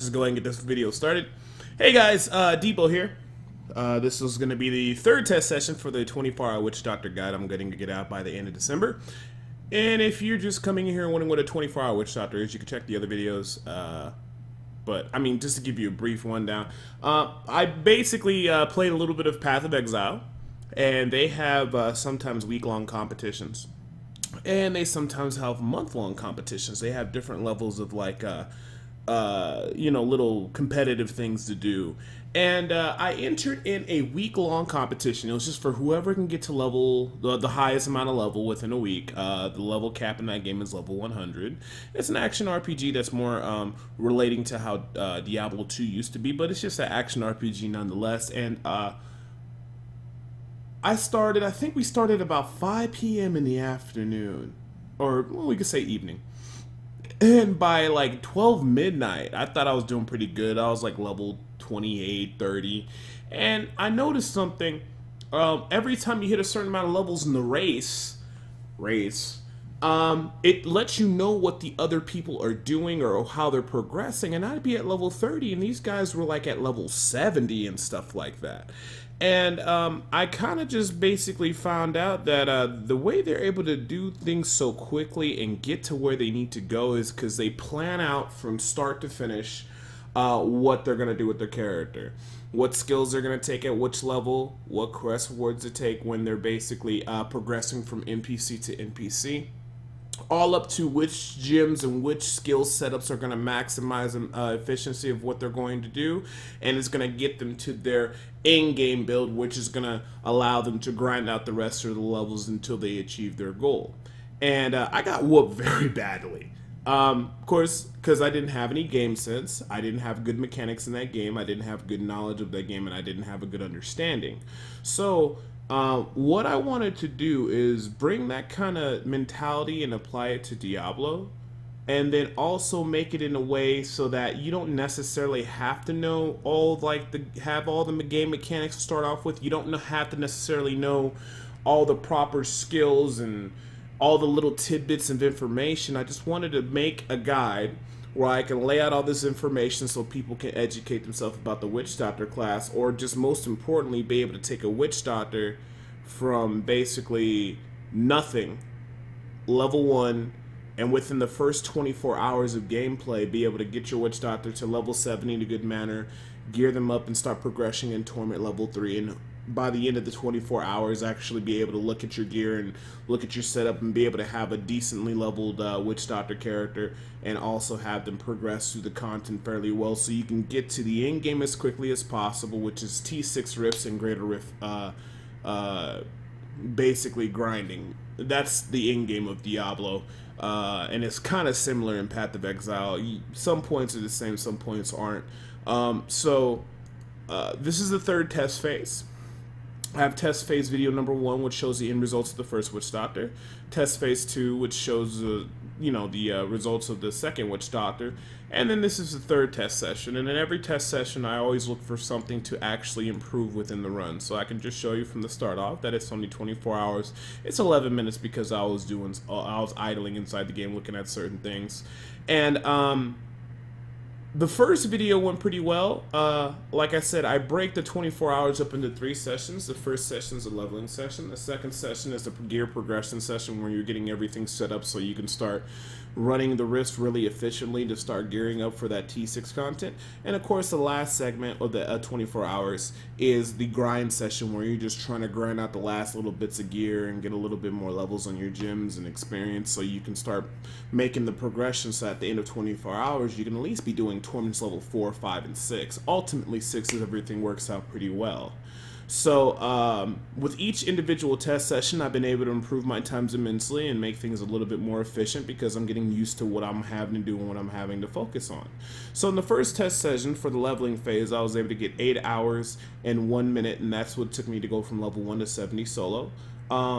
just go ahead and get this video started. Hey guys, Debo here. This is going to be the third test session for the 24-hour Witch Doctor guide I'm going to get out by the end of December. And if you're just coming in here and wondering what a 24-hour Witch Doctor is, you can check the other videos. But, I mean, just to give you a brief rundown, I basically played a little bit of Path of Exile, and they have sometimes week-long competitions. And they sometimes have month-long competitions. They have different levels of, like, you know, little competitive things to do. And I entered in a week-long competition. It was just for whoever can get to level, the highest amount of level within a week. The level cap in that game is level 100. It's an action RPG that's more relating to how Diablo 2 used to be, but it's just an action RPG nonetheless. And I think we started about 5 p.m. in the afternoon, or well, we could say evening. And by like 12 midnight, I thought I was doing pretty good. I was like level 28, 30. And I noticed something. Every time you hit a certain amount of levels in the race, it lets you know what the other people are doing or how they're progressing. And I'd be at level 30, and these guys were like at level 70 and stuff like that. And I kind of just basically found out that the way they're able to do things so quickly and get to where they need to go is because they plan out from start to finish what they're going to do with their character. What skills they're going to take at which level, what quest rewards to take when they're basically progressing from NPC to NPC. All up to which gyms and which skill setups are going to maximize efficiency of what they're going to do, and it's going to get them to their in-game build, which is going to allow them to grind out the rest of the levels until they achieve their goal. And I got whooped very badly. Of course, because I didn't have any game sense, I didn't have good mechanics in that game, I didn't have good knowledge of that game, and I didn't have a good understanding. So what I wanted to do is bring that kind of mentality and apply it to Diablo, and then also make it in a way so that you don't necessarily have to know all have all the game mechanics to start off with. You don't have to necessarily know all the proper skills and all the little tidbits of information. I just wanted to make a guide where I can lay out all this information so people can educate themselves about the Witch Doctor class, or just most importantly, be able to take a Witch Doctor from basically nothing, level 1, and within the first 24 hours of gameplay, be able to get your Witch Doctor to level 70 in a good manner, gear them up, and start progressing in Torment level 3, and by the end of the 24 hours, actually be able to look at your gear and look at your setup and be able to have a decently leveled Witch Doctor character, and also have them progress through the content fairly well so you can get to the end game as quickly as possible, which is T6 rifts and greater rift, basically grinding. That's the end game of Diablo, and it's kind of similar in Path of Exile. Some points are the same, some points aren't. This is the third test phase. I have test phase video number 1, which shows the end results of the first Witch Doctor. Test phase 2, which shows you know, the results of the second Witch Doctor. And then this is the third test session. And in every test session, I always look for something to actually improve within the run. So I can just show you from the start off that it's only 24 hours. It's 11 minutes because I was idling inside the game looking at certain things. And the first video went pretty well. Like I said, I break the 24 hours up into 3 sessions. The first session is a leveling session. The second session is the gear progression session, where you're getting everything set up so you can start running the rifts really efficiently to start gearing up for that T6 content. And of course, the last segment of the 24 hours is the grind session, where you're just trying to grind out the last little bits of gear and get a little bit more levels on your gems and experience so you can start making the progression, so at the end of 24 hours you can at least be doing Torments level 4, 5, and 6. Ultimately 6 if everything works out pretty well. So with each individual test session, I've been able to improve my times immensely and make things a little bit more efficient because I'm getting used to what I'm having to do and what I'm having to focus on. So in the first test session for the leveling phase, I was able to get 8 hours and 1 minute, and that's what took me to go from level 1 to 70 solo.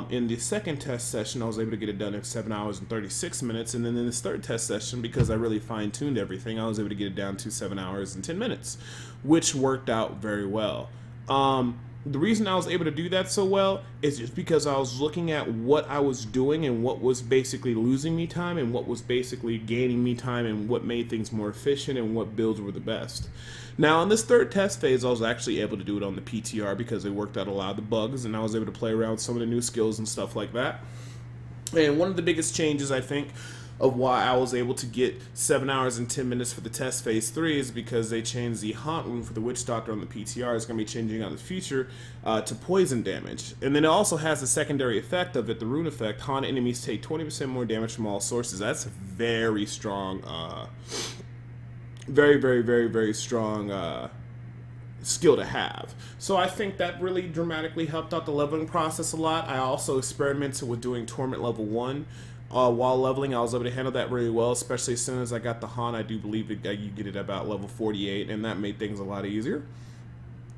In the second test session, I was able to get it done in 7 hours and 36 minutes, and then in this third test session, because I really fine-tuned everything, I was able to get it down to 7 hours and 10 minutes, which worked out very well. the reason I was able to do that so well is just because I was looking at what I was doing and what was basically losing me time and what was basically gaining me time and what made things more efficient and what builds were the best. Now, in this third test phase, I was actually able to do it on the PTR because it worked out a lot of the bugs, and I was able to play around with some of the new skills and stuff like that. And one of the biggest changes, I think, of why I was able to get 7 hours and 10 minutes for the test phase 3 is because they changed the haunt rune for the Witch Doctor on the PTR. It's going to be changing out in the future to poison damage. And then it also has the secondary effect of it, the rune effect. Haunt enemies take 20% more damage from all sources. That's very strong, very strong skill to have. So I think that really dramatically helped out the leveling process a lot. I also experimented with doing Torment level 1 while leveling. I was able to handle that really well, especially as soon as I got the haunt. I do believe that you get it about level 48, and that made things a lot easier.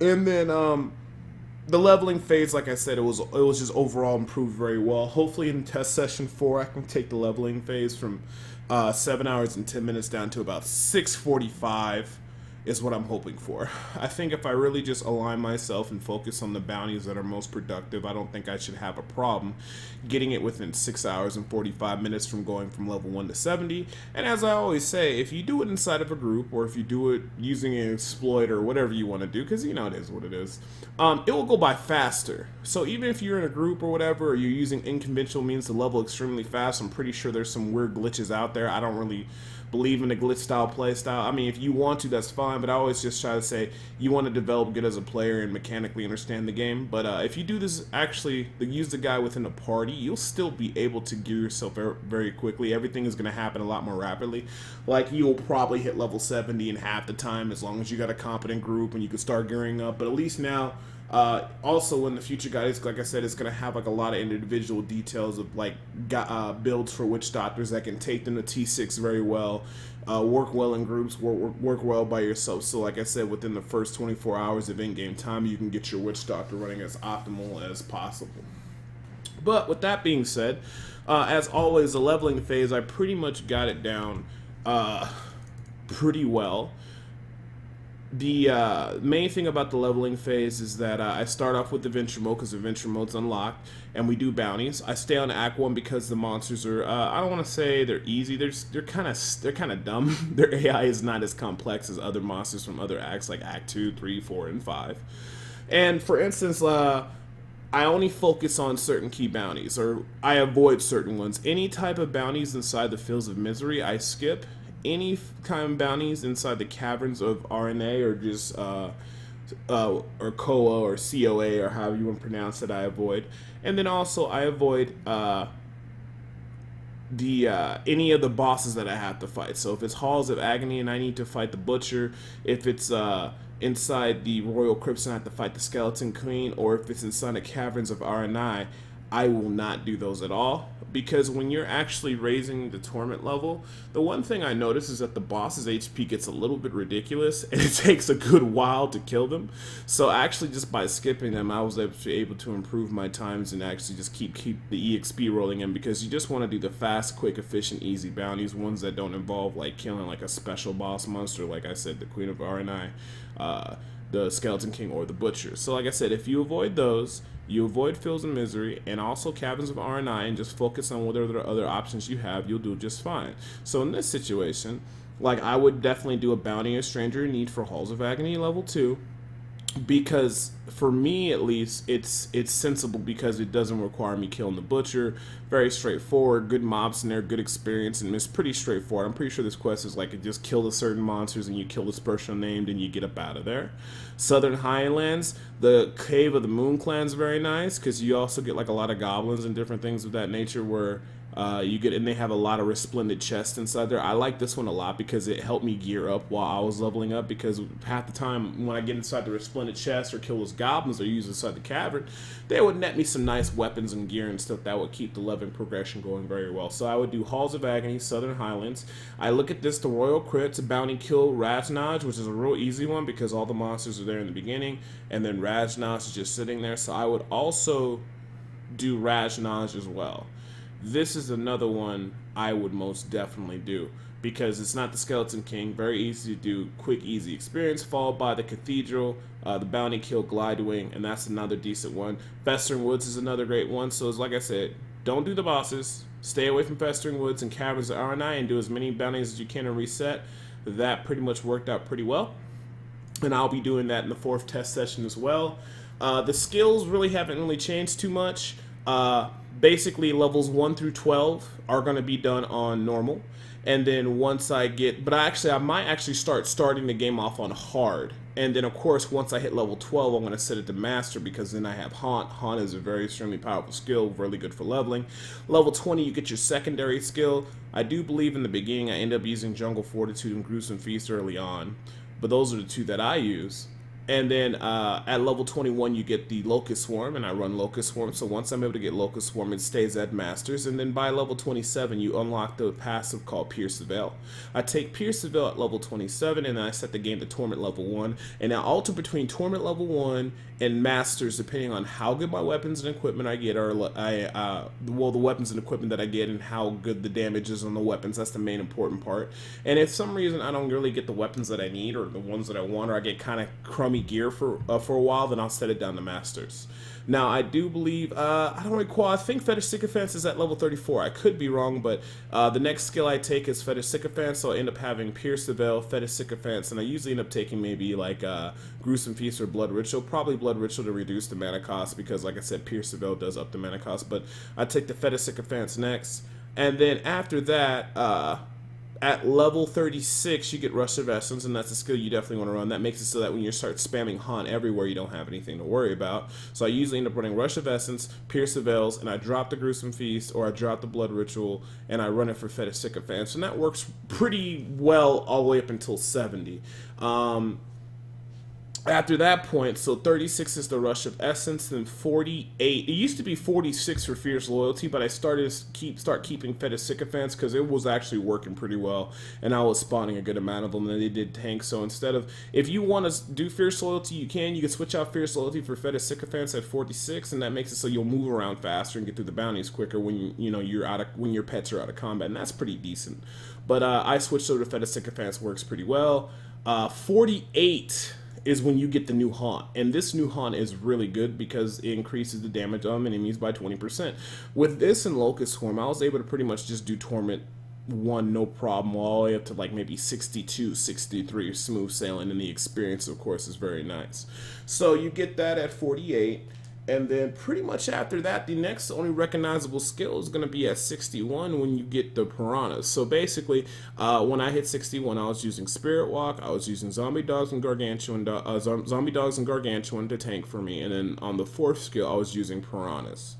And then the leveling phase, like I said, it was just overall improved very well. Hopefully in test session 4 I can take the leveling phase from 7 hours and 10 minutes down to about 6:45 is what I'm hoping for. I think if I really just align myself and focus on the bounties that are most productive, I don't think I should have a problem getting it within 6 hours and 45 minutes from going from level 1 to 70. And as I always say, if you do it inside of a group, or if you do it using an exploit or whatever you want to do, because you know it is what it is, it will go by faster. So even if you're in a group or whatever, or you're using unconventional means to level extremely fast, I'm pretty sure there's some weird glitches out there. I don't really believe in the glitch style play style. I mean, if you want to, that's fine, but I always just try to say you want to develop good as a player and mechanically understand the game. But if you do this, actually use the guy within a party, you'll still be able to gear yourself very quickly. Everything is going to happen a lot more rapidly. Like, you'll probably hit level 70 in half the time as long as you got a competent group and you can start gearing up. But at least now, also in the future guys, like I said, it's going to have like a lot of individual details of like builds for witch doctors that can take them to T6 very well, work well in groups, work well by yourself. So like I said, within the first 24 hours of in-game time, you can get your witch doctor running as optimal as possible. But with that being said, as always, the leveling phase, I pretty much got it down pretty well. The main thing about the leveling phase is that I start off with adventure mode because adventure mode's unlocked, and we do bounties. I stay on Act 1 because the monsters are I don't want to say they're easy. They're kind of dumb. Their AI is not as complex as other monsters from other acts like Act 2, 3, 4, and 5. And for instance, I only focus on certain key bounties, or I avoid certain ones. Any type of bounties inside the Fields of Misery, I skip. Any kind of bounties inside the Caverns of RNA, or just or COA or COA, or however you want to pronounce it, I avoid. And then also I avoid any of the bosses that I have to fight. So if it's Halls of Agony and I need to fight the Butcher, if it's inside the Royal Crypts and I have to fight the Skeleton Queen, or if it's inside the Caverns of RNI, I will not do those at all, because when you're actually raising the torment level, the one thing I notice is that the boss's HP gets a little bit ridiculous, and it takes a good while to kill them. So actually, just by skipping them, I was able to improve my times and actually just keep the EXP rolling in, because you just want to do the fast, quick, efficient, easy bounties, ones that don't involve like killing like a special boss monster, like I said, the Queen of RNI, the Skeleton King, or the Butcher. So like I said, if you avoid those, you avoid Fields of Misery and also Caverns of RNI, and just focus on whatever other options you have, you'll do just fine. So in this situation, like, I would definitely do a bounty of Stranger in Need for Halls of Agony level 2, because for me at least it's sensible, because it doesn't require me killing the Butcher. Very straightforward, good mobs in there, good experience, and it's pretty straightforward. I'm pretty sure this quest is like, it just kill the certain monsters and you kill this person named and you get up out of there. Southern Highlands, the Cave of the Moon Clan is very nice, because you also get like a lot of goblins and different things of that nature, where you get, and they have a lot of resplendent chests inside there. I like this one a lot because it helped me gear up while I was leveling up, because half the time when I get inside the resplendent chest or kill those goblins or use inside the cavern, they would net me some nice weapons and gear and stuff that would keep the leveling progression going very well. So I would do Halls of Agony, Southern Highlands. I look at this, the Royal Crypts, Bounty Kill Rajnaj, which is a real easy one because all the monsters are there in the beginning, and then Rajnaj is just sitting there. So I would also do Rajnaj as well. this is another one I would most definitely do, because it's not the Skeleton King, very easy to do, quick, easy experience, followed by the Cathedral, the Bounty Kill Glidewing, and that's another decent one. Festering Woods is another great one, so it's like I said, don't do the bosses, stay away from Festering Woods and Caverns of RNI, and do as many bounties as you can and reset. That pretty much worked out pretty well, and I'll be doing that in the 4th test session as well. The skills really haven't really changed too much. Basically, levels 1 through 12 are going to be done on normal. And then once I get, but I might actually starting the game off on hard. And then, of course, once I hit level 12, I'm going to set it to master, because then I have Haunt. Haunt is a very extremely powerful skill, really good for leveling. Level 20, you get your secondary skill. I do believe in the beginning I end up using Jungle Fortitude and Gruesome Feast early on. But those are the two that I use. And then at level 21, you get the Locust Swarm, and I run Locust Swarm. So once I'm able to get Locust Swarm, it stays at Masters. And then by level 27, you unlock the passive called Pierce the Veil. I take Pierce the Veil at level 27, and then I set the game to Torment level 1. And I alter between Torment level 1 and Masters, depending on how good my weapons and equipment I get, or well, the weapons and equipment that I get, and how good the damage is on the weapons. That's the main important part. And if some reason I don't really get the weapons that I need, or the ones that I want, or I get kind of crummy gear for a while, then I'll set it down to Masters. Now, I do believe, I don't recall, I think Fetish Sycophants is at level 34. I could be wrong, but the next skill I take is Fetish Sycophants, so I end up having Pierce the Veil, Fetish Sycophants, and I usually end up taking maybe like Gruesome Feast or Blood Ritual. Probably Blood Ritual to reduce the mana cost, because like I said, Pierce the Veil does up the mana cost, but I take the Fetish Sycophants next. And then after that, at level 36, you get Rush of Essence, and that's a skill you definitely want to run. That makes it so that when you start spamming Haunt everywhere, you don't have anything to worry about. So I usually end up running Rush of Essence, Pierce the Veils, and I drop the Gruesome Feast, or I drop the Blood Ritual, and I run it for Fetish Sycophants. And that works pretty well all the way up until 70. After that point, so 36 is the Rush of Essence, then 48. It used to be 46 for Fierce Loyalty, but I started to start keeping Fetish Sycophants, because it was actually working pretty well, and I was spawning a good amount of them, and they did tank. So instead of, if you want to do Fierce Loyalty, you can switch out Fierce Loyalty for Fetish Sycophants at 46, and that makes it so you'll move around faster and get through the bounties quicker when when your pets are out of combat, and that's pretty decent. But I switched over to Fetish Sycophants, works pretty well. 48 is when you get the new Haunt, and this new Haunt is really good because it increases the damage on enemies by 20%. With this and Locust Swarm, I was able to pretty much just do Torment 1 no problem, all the way up to like maybe 62, 63, smooth sailing, and the experience, of course, is very nice. So you get that at 48. And then pretty much after that, the next only recognizable skill is going to be at 61 when you get the Piranhas. So basically, when I hit 61, I was using Spirit Walk, I was using Zombie Dogs and Gargantuan to tank for me, and then on the 4th skill, I was using Piranhas,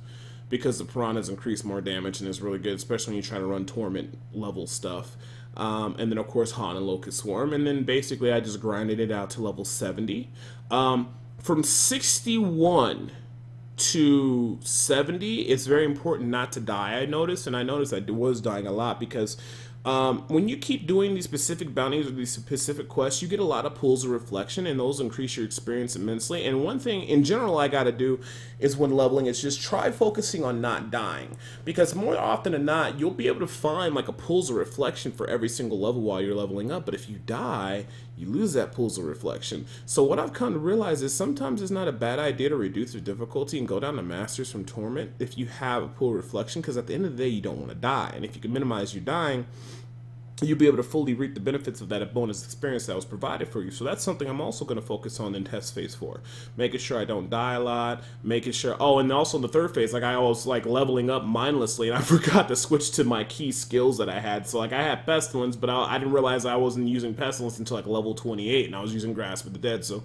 because the Piranhas increase more damage and is really good, especially when you try to run Torment level stuff. And then of course Haunt and Locust Swarm, and then basically I just grinded it out to level 70. From 61 to 70, it's very important not to die, I noticed, and I noticed I was dying a lot, because when you keep doing these specific bounties or these specific quests, you get a lot of pools of reflection, and those increase your experience immensely. And one thing in general I gotta do is, when leveling, is just try focusing on not dying, because more often than not, you'll be able to find like a pools of reflection for every single level while you're leveling up, but if you die, you lose that pools of reflection. So what I've come to realize is sometimes it's not a bad idea to reduce the difficulty and go down to Masters from Torment if you have a pool of reflection, because at the end of the day, you don't want to die, and if you can minimize you dying, you'll be able to fully reap the benefits of that bonus experience that was provided for you. So that's something I'm also going to focus on in test phase 4. Making sure I don't die a lot, making sure, oh, and also in the 3rd phase, like I was like leveling up mindlessly, and I forgot to switch to my key skills that I had. So like I had Pestilence, but I didn't realize I wasn't using Pestilence until like level 28, and I was using Grasp of the Dead. So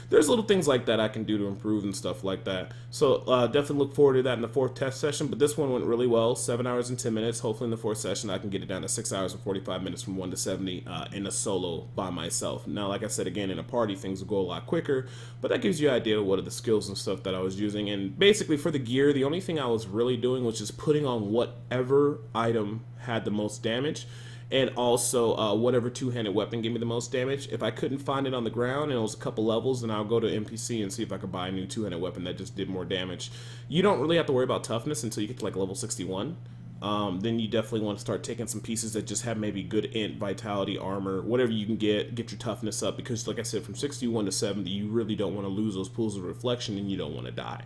there's little things like that I can do to improve and stuff like that. So definitely look forward to that in the 4th test session, but this one went really well, 7 hours and 10 minutes. Hopefully in the 4th session I can get it down to 6 hours and 45 minutes from 1 to 70 in a solo by myself. Now, like I said, again, in a party things will go a lot quicker, but that gives you an idea of what are the skills and stuff that I was using. And basically for the gear, the only thing I was really doing was just putting on whatever item had the most damage, and also whatever two-handed weapon gave me the most damage. If I couldn't find it on the ground and it was a couple levels, then I'll go to NPC and see if I could buy a new two-handed weapon that just did more damage. You don't really have to worry about toughness until you get to like level 61. then you definitely want to start taking some pieces that just have maybe good int, vitality, armor, whatever you can get your toughness up, because like I said, from 61 to 70, you really don't want to lose those pools of reflection, and you don't want to die.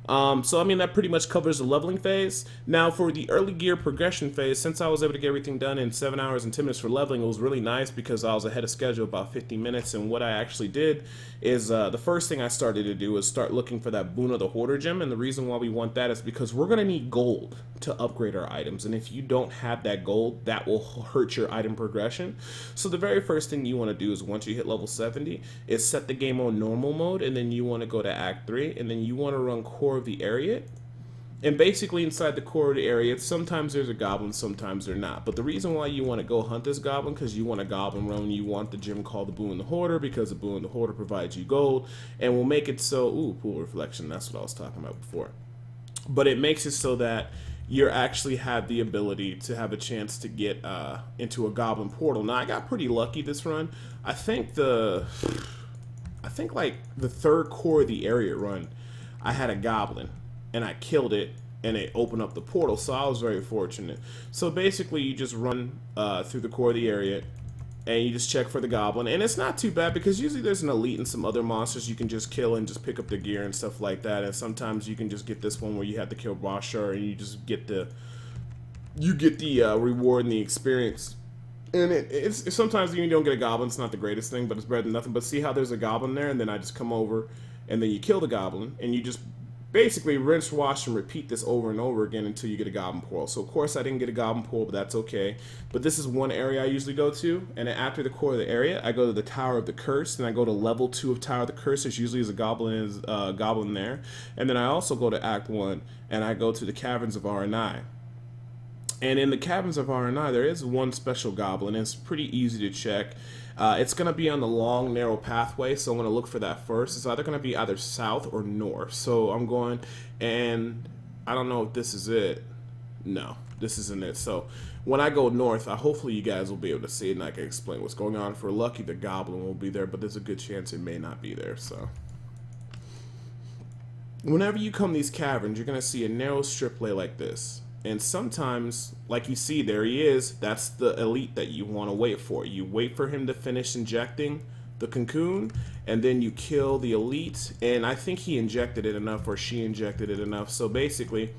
So I mean, that pretty much covers the leveling phase. Now for the early gear progression phase, since I was able to get everything done in 7 hours and 10 minutes for leveling, it was really nice because I was ahead of schedule about 50 minutes. And what I actually did is the first thing I started to do is start looking for that Boon of the Hoarder gem. And the reason why we want that is because we're going to need gold to upgrade our items. And if you don't have that gold, that will hurt your item progression. So the very first thing you want to do is, once you hit level 70, is set the game on normal mode. And then you want to go to Act 3. And then you want to run Core of the Area. And basically inside the core of the area, sometimes there's a goblin, sometimes they're not. But the reason why you want to go hunt this goblin, because you want a goblin run, you want the gem called the Boon of the Hoarder, because the Boon of the Hoarder provides you gold, and will make it so, ooh, pool reflection, that's what I was talking about before. But it makes it so that you actually have the ability to have a chance to get into a goblin portal. Now I got pretty lucky this run. I think like the third core of the area run, I had a goblin and I killed it, and it opened up the portal, so I was very fortunate. So basically you just run through the core of the area and you just check for the goblin, and it's not too bad because usually there's an elite and some other monsters you can just kill and just pick up the gear and stuff like that. And sometimes you can just get this one where you have to kill Bashar and you just get the reward and the experience. And it's sometimes you don't get a goblin, it's not the greatest thing, but it's better than nothing. But see how there's a goblin there, and then I just come over and then you kill the goblin, and you just basically rinse, wash, and repeat this over and over again until you get a goblin portal. So of course I didn't get a goblin portal, but that's okay. But this is one area I usually go to, and then after the core of the area, I go to the Tower of the Curse, and I go to level 2 of Tower of the Curse. There's usually a goblin there, and then I also go to Act 1, and I go to the Caverns of Aranai. And in the Caverns of Aranai, there is one special goblin, and it's pretty easy to check. It's going to be on the long, narrow pathway, so I'm going to look for that first. It's either going to be either south or north. So I'm going, and I don't know if this is it. No, this isn't it. So when I go north, hopefully you guys will be able to see it, and I can explain what's going on. If we're lucky, the goblin will be there, but there's a good chance it may not be there. So whenever you come to these caverns, you're going to see a narrow strip lay like this. And sometimes, like you see, there he is. That's the elite that you want to wait for. You wait for him to finish injecting the cocoon, and then you kill the elite. And I think he injected it enough, or she injected it enough. So basically,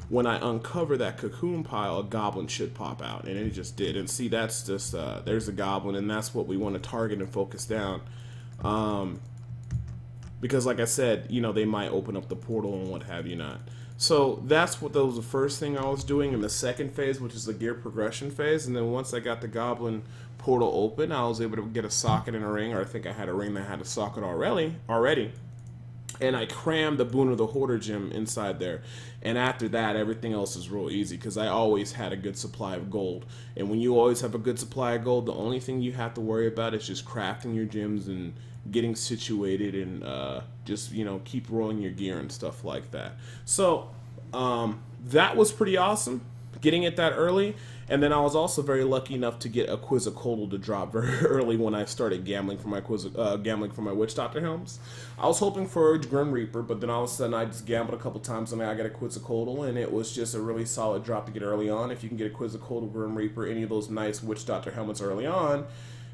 when I uncover that cocoon pile, a goblin should pop out. And it just did. And see, that's just, there's a goblin, and that's what we want to target and focus down. Because like I said, you know, they might open up the portal and what have you not. So that was the first thing I was doing in the second phase, which is the gear progression phase. And then once I got the goblin portal open, I was able to get a socket and a ring, or I think I had a ring that had a socket already. And I crammed the Boon of the Hoarder gem inside there. And after that, everything else is real easy because I always had a good supply of gold. And when you always have a good supply of gold, the only thing you have to worry about is just crafting your gems and getting situated, and just, you know, keep rolling your gear and stuff like that. So that was pretty awesome, getting it that early. And then I was also very lucky enough to get a Quetzalcoatl to drop very early when I started gambling for my Witch Doctor helms. I was hoping for a Grim Reaper, but then all of a sudden I just gambled a couple times and I got a Quetzalcoatl, and it was just a really solid drop to get early on. If you can get a Quetzalcoatl, Grim Reaper, any of those nice Witch Doctor helmets early on,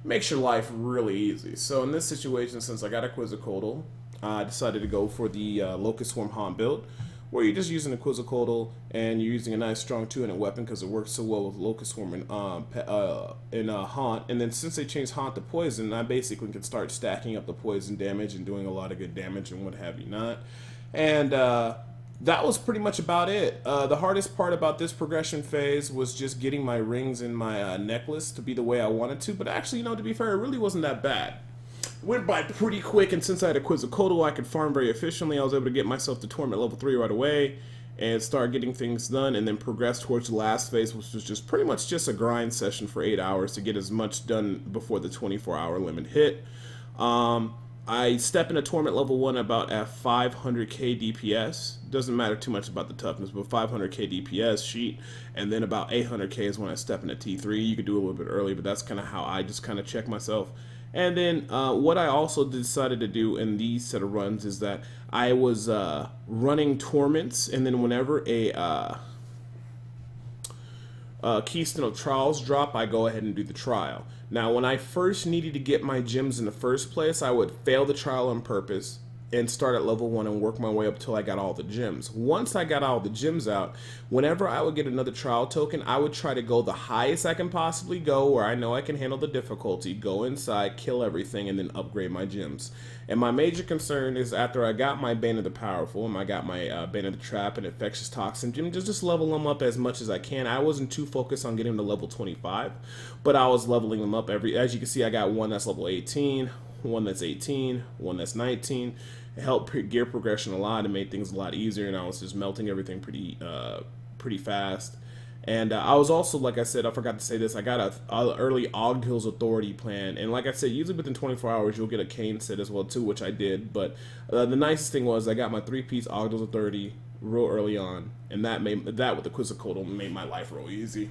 makes your life really easy. So in this situation, since I got a Quetzalcoatl, I decided to go for the Locust Swarm Haunt build, where you're just using a Quetzalcoatl and you're using a nice strong 2-handed weapon because it works so well with Locust Swarm and Haunt. And then since they changed Haunt to Poison, I basically can start stacking up the poison damage and doing a lot of good damage and what have you not. And that was pretty much about it. The hardest part about this progression phase was just getting my rings and my necklace to be the way I wanted to. But actually, you know, to be fair, it really wasn't that bad. It went by pretty quick, and since I had a Quetzalcoatl, I could farm very efficiently. I was able to get myself to Torment level 3 right away and start getting things done, and then progress towards the last phase, which was just pretty much just a grind session for 8 hours to get as much done before the 24-hour limit hit. I step into Torment level 1 about at 500k DPS. Doesn't matter too much about the toughness, but 500k DPS sheet. And then about 800k is when I step into T3. You could do a little bit early, but that's kind of how I just kind of check myself. And then what I also decided to do in these set of runs is that I was running Torments, and then whenever a Keystone of Trials drop, I go ahead and do the trial. Now, when I first needed to get my gems in the first place, I would fail the trial on purpose and start at level 1 and work my way up till I got all the gems. Once I got all the gems out, whenever I would get another trial token, I would try to go the highest I can possibly go, where I know I can handle the difficulty, go inside, kill everything, and then upgrade my gems. And my major concern is after I got my Bane of the Powerful, and I got my Bane of the Trap and Infectious Toxin gem, just level them up as much as I can. I wasn't too focused on getting to level 25, but I was leveling them up as you can see, I got one that's level 18, one that's 18, one that's 19. It helped gear progression a lot and made things a lot easier, and I was just melting everything pretty fast. And I was also, like I said, I forgot to say this, I got a early Ogdhill's Authority plan, and like I said, usually within 24 hours you'll get a Cane set as well too, which I did. But the nicest thing was I got my 3-piece Ogdhill's Authority real early on, and that with the Quetzalcoatl made my life real easy.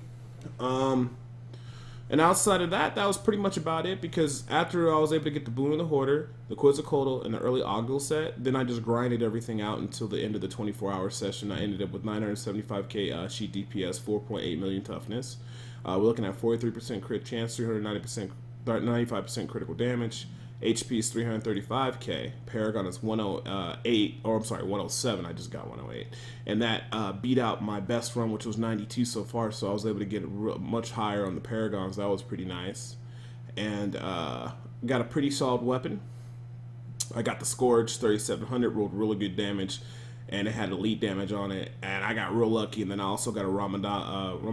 And outside of that, that was pretty much about it, because after I was able to get the Boon of the Hoarder, the Quetzalcoatl, and the early Ogdill set, then I just grinded everything out until the end of the 24-hour session. I ended up with 975k sheet DPS, 4.8 million toughness. We're looking at 43% crit chance, 95% critical damage. HP is 335k. Paragon is 108, or I'm sorry, 107. I just got 108, and that beat out my best run, which was 92 so far. So I was able to get much higher on the Paragons. That was pretty nice, and got a pretty solid weapon. I got the Scourge 3700, rolled really good damage, and it had elite damage on it, and I got real lucky. And then I also got a Ramadimla.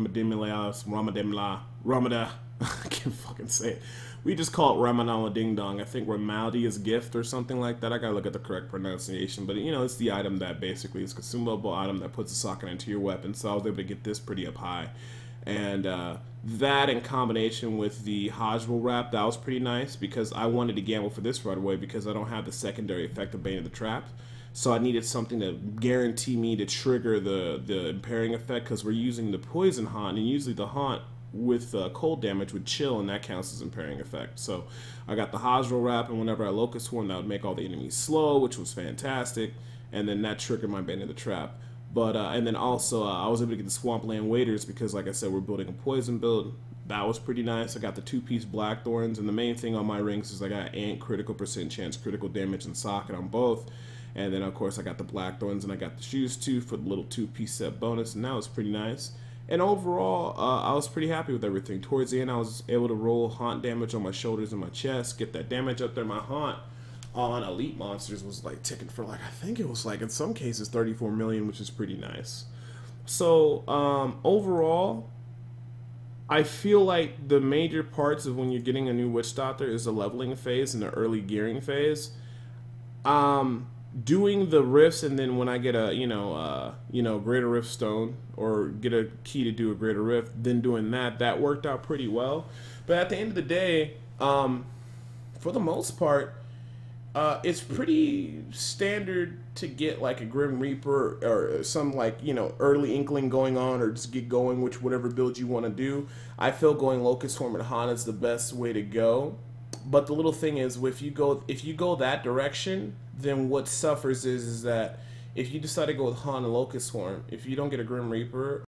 I can't fucking say it. We just call it Ramanala Ding Dong. I think Ramaldi is gift or something like that. I gotta look at the correct pronunciation, but you know, it's the item that basically is a consumable item that puts a socket into your weapon. So I was able to get this pretty up high, and that in combination with the Hodgeville wrap, that was pretty nice, because I wanted to gamble for this right away because I don't have the secondary effect of Bane of the Trap. So I needed something to guarantee me to trigger the impairing effect, because we're using the poison haunt, and usually the haunt with cold damage would chill, and that counts as impairing effect. So I got the Hodgeville wrap, and whenever I locust swarm, that would make all the enemies slow, which was fantastic, and then that triggered my Bane of the Trap. But and then also I was able to get the Swampland Waders, because like I said, we're building a poison build. That was pretty nice. I got the 2-piece Blackthorns, and the main thing on my rings is I got Ant critical percent chance, critical damage, and socket on both. And then of course I got the Blackthorns, and I got the shoes too for the little 2-piece set bonus, and that was pretty nice. And overall, I was pretty happy with everything. Towards the end, I was able to roll haunt damage on my shoulders and my chest, get that damage up there. My haunt on elite monsters was like ticking for like, I think it was like in some cases 34 million, which is pretty nice. So overall, I feel like the major parts of when you're getting a new Witch Doctor is the leveling phase and the early gearing phase. Doing the rifts, and then when I get a greater rift stone, or get a key to do a greater rift, then doing that worked out pretty well. But at the end of the day, for the most part, it's pretty standard to get like a Grim Reaper or some like early Inkling going on, or just get going with whatever build you want to do. I feel going Locust Swarm and Hana is the best way to go. But the little thing is, if you go that direction, then what suffers is that if you decide to go with Han and Locust Swarm, if you don't get a Grim Reaper